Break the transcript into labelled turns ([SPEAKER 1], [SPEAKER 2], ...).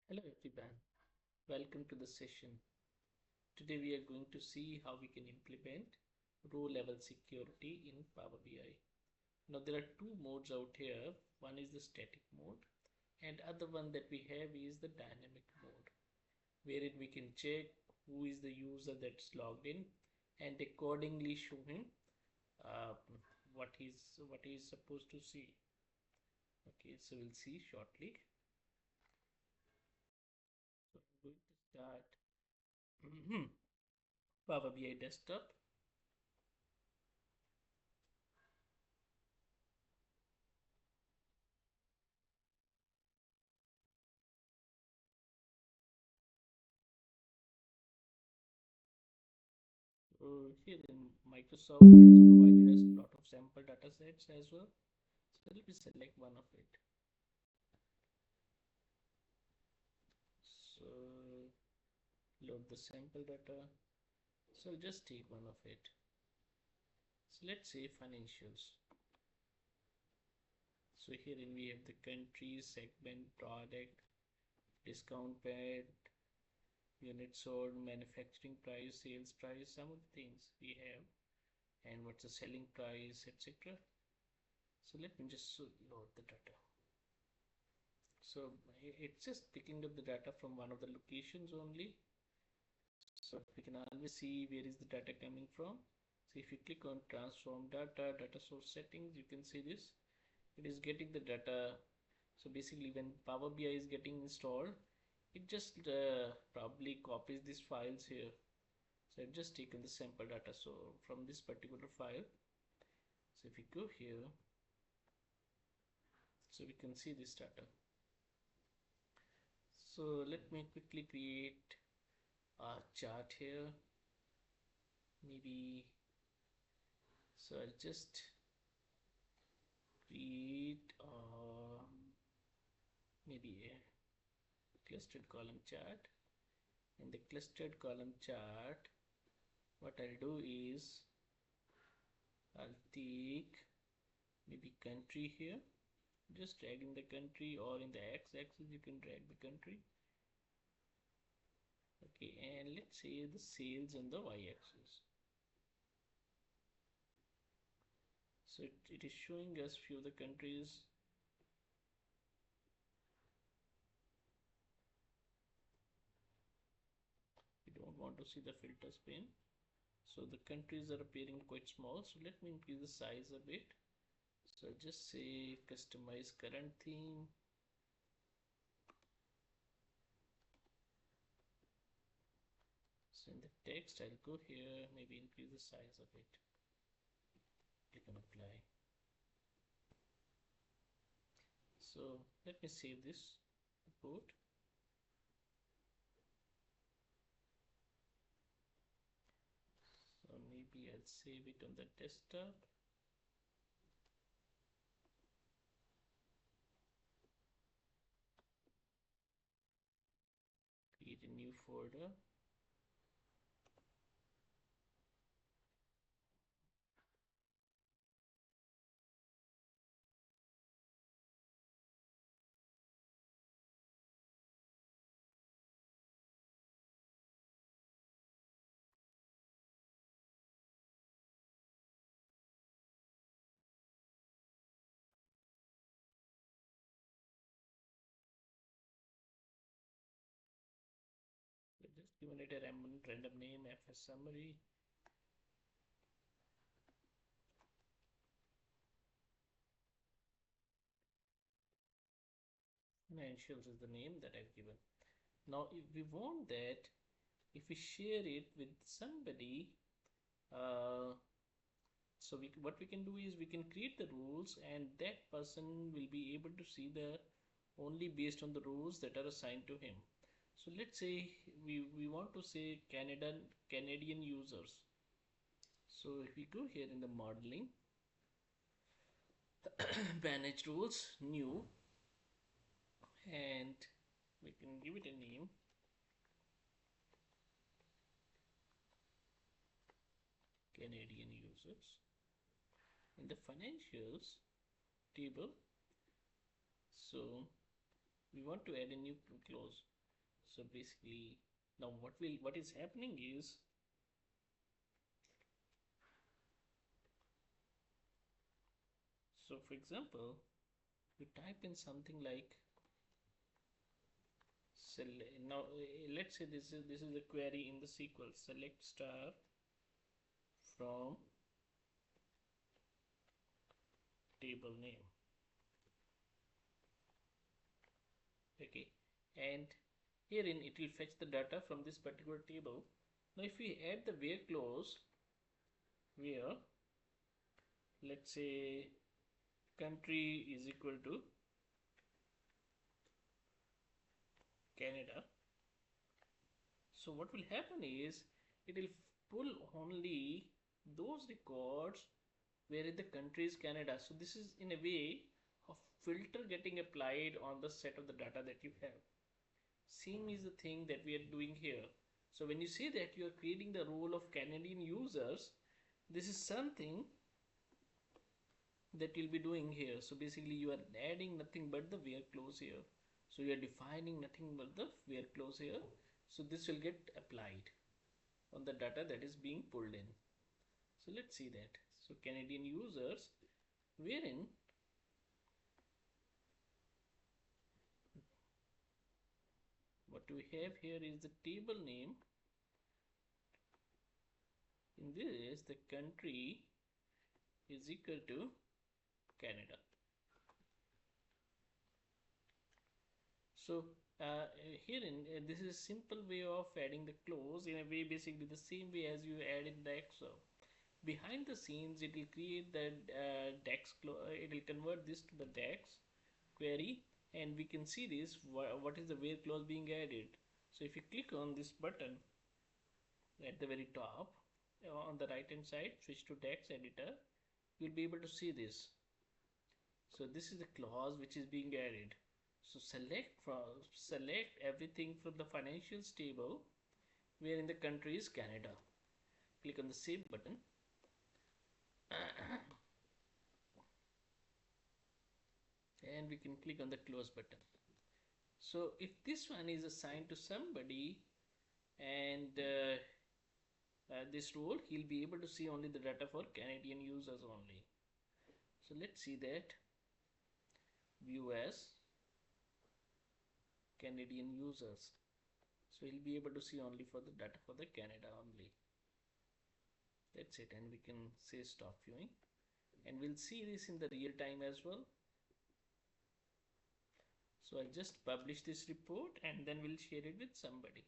[SPEAKER 1] Hello everyone, welcome to the session. Today we are going to see how we can implement row level security in Power BI. Now there are two modes out here. One is the static mode and other one that we have is the dynamic mode, wherein we can check who is the user that's logged in and accordingly show him uh, what he's supposed to see. Okay, so we'll see shortly. So I'm going to start Power BI desktop. Here in Microsoft has provided us a lot of sample data sets as well. So let me select one of it. So load the sample data. So I'll just take one of it. So let's say financials. So herein we have the country, segment, product, discount paid, unit sold, manufacturing price, sales price, some of the things we have, and what's the selling price, etc. So let me just load the data. So it's just picking up the data from one of the locations only. So we can always see where is the data coming from. So if you click on transform data, data source settings, you can see this. It is getting the data. So basically when Power BI is getting installed, it just probably copies these files here. So I've just taken the sample data. So from this particular file, so if we go here, so we can see this data. So let me quickly create a chart here. Maybe, so I'll just create maybe a clustered column chart. In the clustered column chart, what I'll do is I'll take maybe country here, just dragging the country, or in the x-axis you can drag the country. Okay, and let's say the sales on the y-axis. So it is showing us few of the countries. We don't want to see the filters pane. So the countries are appearing quite small. So let me increase the size a bit. So I'll just say customize current theme. So in the text, I'll go here, maybe increase the size of it. Click on apply. So let me save this report. So maybe I'll save it on the desktop. Create a new folder. So just given it a random name, FS summary. Financials is the name that I've given. Now, if we want that, if we share it with somebody, uh, so what we can do is we can create the rules, and that person will be able to see the only based on the rules that are assigned to him. So let's say we want to say Canadian users. So if we go here in the modeling, manage rules, new, and we can give it a name, Canadian users. In the financials table, so we want to add a new clause. So basically, now what is happening is, so for example, you type in something like now let's say this is a query in the SQL. Select star from table name. Okay, and herein it will fetch the data from this particular table. Now if we add the where clause, where let's say country is equal to Canada, so what will happen is it will pull only those records where the country is Canada. So this is in a way of filter getting applied on the set of the data that you have. Same is the thing that we are doing here. So when you say that you are creating the role of Canadian users, this is something that you'll be doing here. So basically you are adding nothing but the where clause here. So you are defining nothing but the where clause here. So this will get applied on the data that is being pulled in. So let's see that. So Canadian users, wherein what we have here is the table name. In this, the country is equal to Canada. So herein this is a simple way of adding the clause, in a way basically the same way as you add in the Excel. Behind the scenes it will create the DAX it will convert this to the DAX query, and we can see this what is the where clause being added. So if you click on this button at the very top on the right hand side, switch to DAX editor, you'll be able to see this. So this is the clause which is being added. So select everything from the financials table where in the country is Canada. Click on the save button. And we can click on the close button. So if this one is assigned to somebody, and this role, he'll be able to see only the data for Canadian users only. So let's see that. View as Canadian users. So he'll be able to see only for the data for the Canada only. That's it, and we can say stop viewing, and we'll see this in the real time as well. So I just publish this report and then we'll share it with somebody.